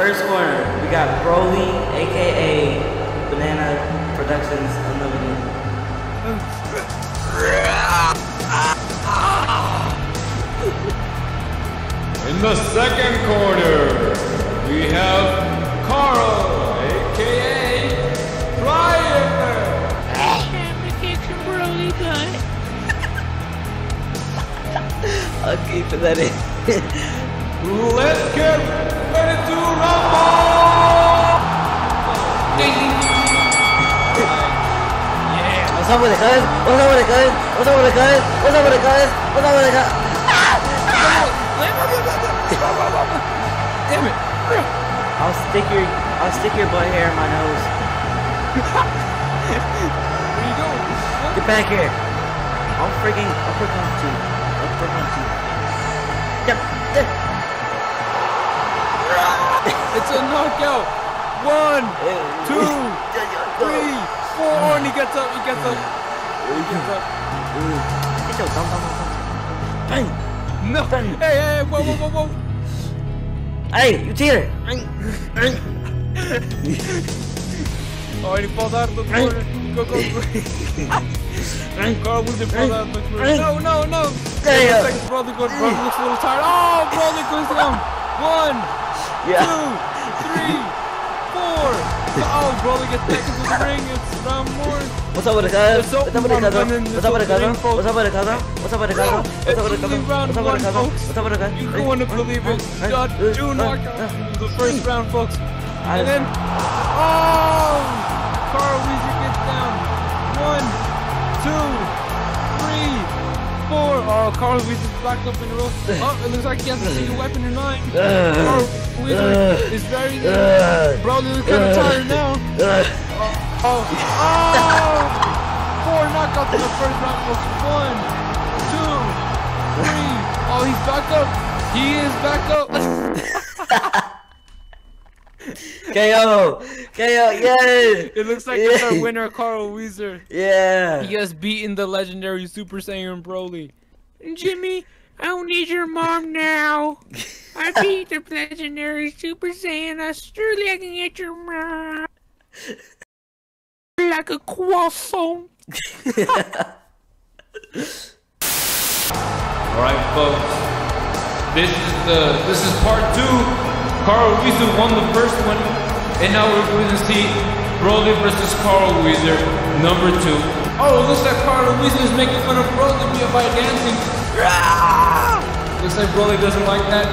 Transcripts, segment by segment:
first corner, we got BROLY, aka Banana Productions Unlimited. In the second corner, we have Carl, aka Brian. Time to kick some BROLY butt. I'll keep that in. Let's get ready to rumble! Yeah. What's up with it, guys? What's up with it, guys? What's up with it, guys? What's up with it, guys? What's up with it, guys? Damn it! I'll stick your butt hair in my nose. Where you going? Get back here. I'll freaking you. Yep. It's a knockout! 1, 2, 3, 4, and he gets up, Get your thumb. Bang! No! Bang. Hey, whoa! Hey, you cheater! Oh, and he falls out of the corner. Go. Carl Weezer falls out of the corner. No! Hey, Brother looks a little tired. Oh, Brother goes down. 1, 2, 3, 4. Oh, Brother gets back into the ring. It's round more. What's up with it, guys? What's up with it, guys? You don't want to believe it. Got 2 knockouts in the first round, folks. And then, Carl Weezer gets down. 1, 2, 3, 4. Oh, Carl Weezer's back up in a row. Oh, it looks like he has a single weapon in mind. Carl Weezer is very good. BROLY looks kind of tired now. 4 knockouts in the first round, folks. 1, 2, 3. Oh, he's back up. He is back up. KO, yay! It looks like it's our winner, Carl Weezer. Yeah. He has beaten the legendary Super Saiyan BROLY. Jimmy, I don't need your mom now. I beat the legendary Super Saiyan. Surely I can get your mom. Like a croissant. Alright, folks. This is part 2. Carl Weezer won the first one, and now we're going to see BROLY versus Carl Weezer, number 2. Oh, it looks like Carl Weezer is making fun of BROLY by dancing. Looks like BROLY doesn't like that.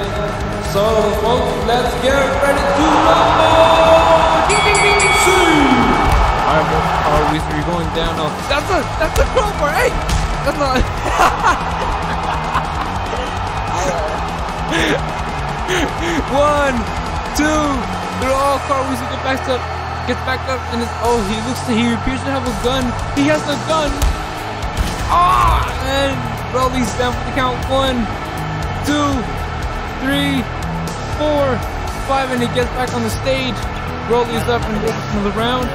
So, folks, let's get ready to rumble! Alright, Carl Weezer, you're going down now. That's a crowbar, hey! That's not... 1, 2, they're all Carl Weezer gets back up, and he appears to have a gun. He has a gun. And BROLY's down for the count. 1, 2, 3, 4, 5, and he gets back on the stage. BROLY's up and goes another round.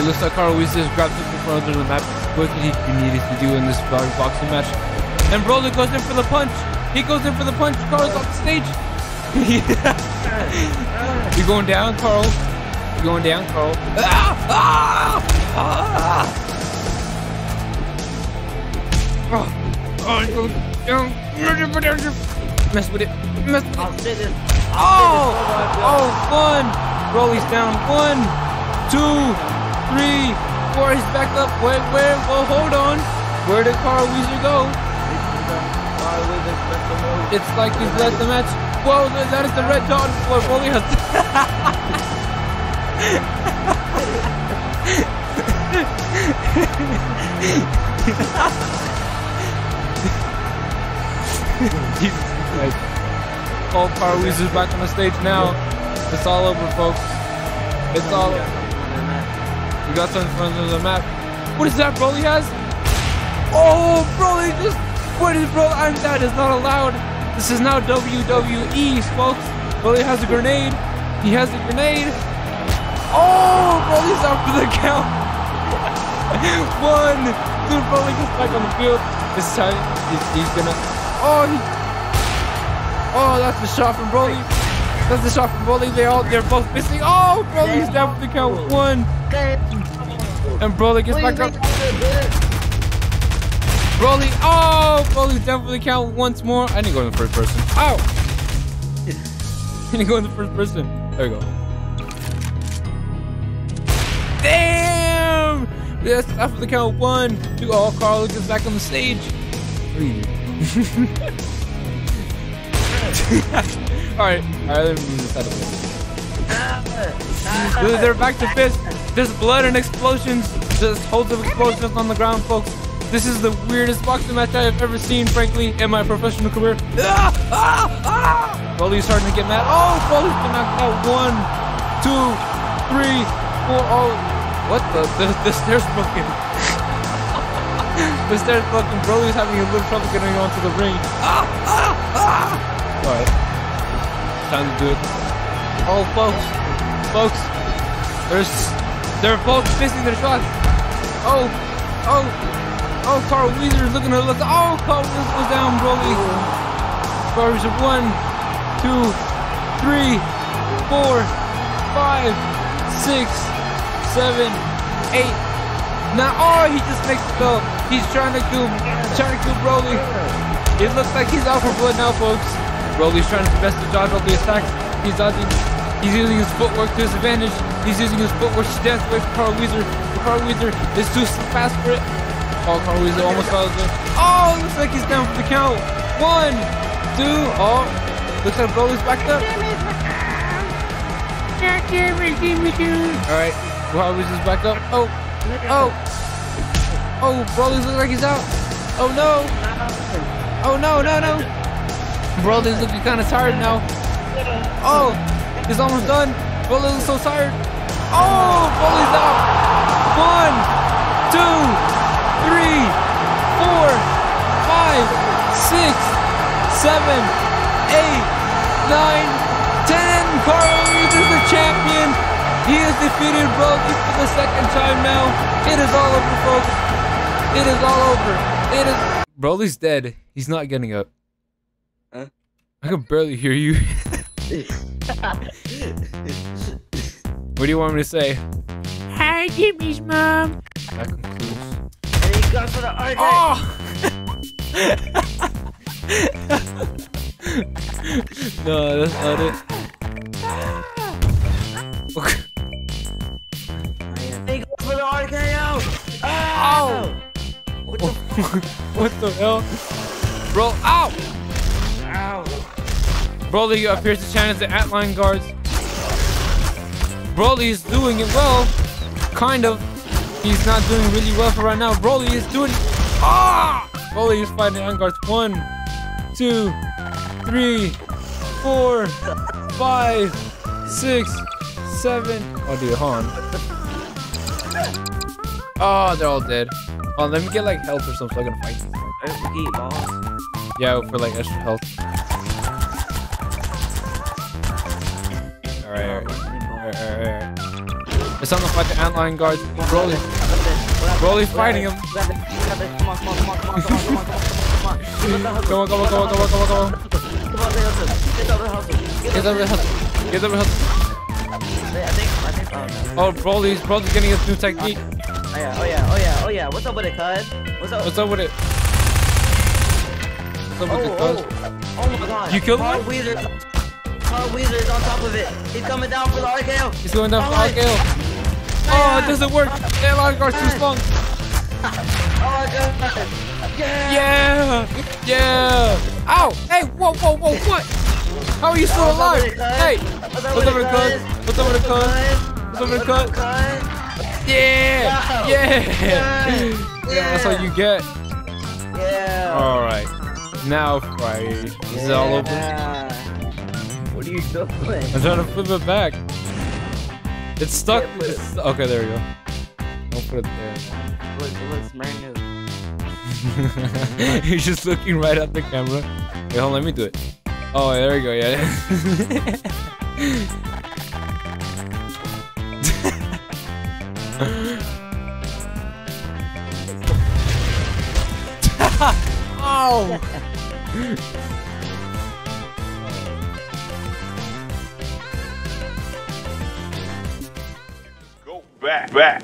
It looks like Carl Weezer grabbed up in front of the map. What he needed to do in this boxing match. And BROLY goes in for the punch. He goes in for the punch. Carl's off the stage. You going down, Carl? You going down, Carl? He goes down. Mess with it. Oh, 1. BROLY's down. 1, 2, 3, 4. He's back up. Where? Well, hold on. Where did Carl Weezer go? It's like he's left the match. Whoa, that is the red dot where BROLY has. Jesus Christ. Oh, Carl Weezer's back on the stage now. It's all over, folks. It's all over. We got some in front of the map. What is that BROLY has? Oh, BROLY just... What is BROLY? That is not allowed. This is now WWE, folks. BROLY has a grenade. He has a grenade. Oh, BROLY's out for the count. 1, 2, BROLY gets back on the field. This time, he's gonna... Oh, Oh, that's the shot from Broly. That's the shot from Broly. They're both missing. Oh, Broly's down for the count. 1. And Broly gets back up. Broly. Oh, Broly's down for the count once more. I didn't go in the first person. Ow. I didn't go in the first person. There we go. Damn. That's after the count. 1, 2. Oh, Carl gets back on the stage. 3. Alright, let me move this out of the way. They're back to fist. There's blood and explosions. There's holds of explosions on the ground, folks. This is the weirdest boxing match I have ever seen, frankly, in my professional career. Broly's starting to get mad. Oh, Broly's been knocked out. 1, 2, 3, 4. Oh, what the stairs broken. The stairs broken. Broly's having a little trouble getting onto the ring. Alright. Time to do it. Oh, folks. They're both missing their shots. Oh, Carl WHEEZER is looking to look. Oh, Carl WHEEZER goes down, Broly. Carl WHEEZER 1, 2, 3, 4, 5, 6, 7, 8. Now, oh, he just makes it go. He's trying to kill Broly. It looks like he's out for blood now, folks. Broly's trying his best to dodge all the attacks. He's dodging. He's using his footwork to his advantage. He's using his footwork to dance away from Carl WHEEZER. Carl WHEEZER is too fast for it. Oh, Carl WHEEZER almost follows it. Oh, looks like he's down for the count. 1, 2. Oh, looks like Broly's backed up. Alright, Carl WHEEZER's back up. Oh, Broly's looking like he's out. Oh no. Oh no. Broly's looking kind of tired now. Oh, he's almost done. Broly looks so tired. Oh, Broly's out. 1, 2, 3, 4, 5, 6, 7, 8, 9, 10. Carl WHEEZER is the champion. He has defeated Broly for the second time now. It is all over, folks. It is all over. Broly's dead. He's not getting up. Huh? I can barely hear you. What do you want me to say? Hi, Jimmy's mom. That concludes. And he goes for the arcade. Oh! No, that's not it. Okay. He goes for the RKO. Ow! What the hell? Bro, ow! Ow. Broly appears to challenge the Atline guards. Broly is doing it well. Kind of. He's not doing really well for right now. Broly is doing... Ah! Broly is fighting the guards. 1, 2, 3, 4, 5, 6, 7. Oh, dude, hold on. Oh, they're all dead. Oh, let me get like health or something so I can fight these guys. Yeah, for like extra health. Alright. It's time to fight the antlion guards. Broly's fighting him. Come on. Get over the hustle. Oh, Broly's getting his new technique. Oh yeah. What's up with it, cuz? What's up with it? What's up with it, cuz? Oh my god. You killed him? Carl WHEEZER is on top of it. He's coming down for the RKO. He's going down for the RKO. Oh, it doesn't work. The airline guard's too strong. Oh my god. Yeah. Ow. Hey, whoa, what? How are you still alive? Hey. What's up with the cuz? Yeah. That's what you get. Yeah. Alright. Now, Friday. Is it all over? What are you doing? I'm trying to flip it back. It's stuck. Okay, there we go. Don't put it there. It looks brand new. He's just looking right at the camera. Wait, hold on, let me do it. Oh, there we go, yeah. Oh! back.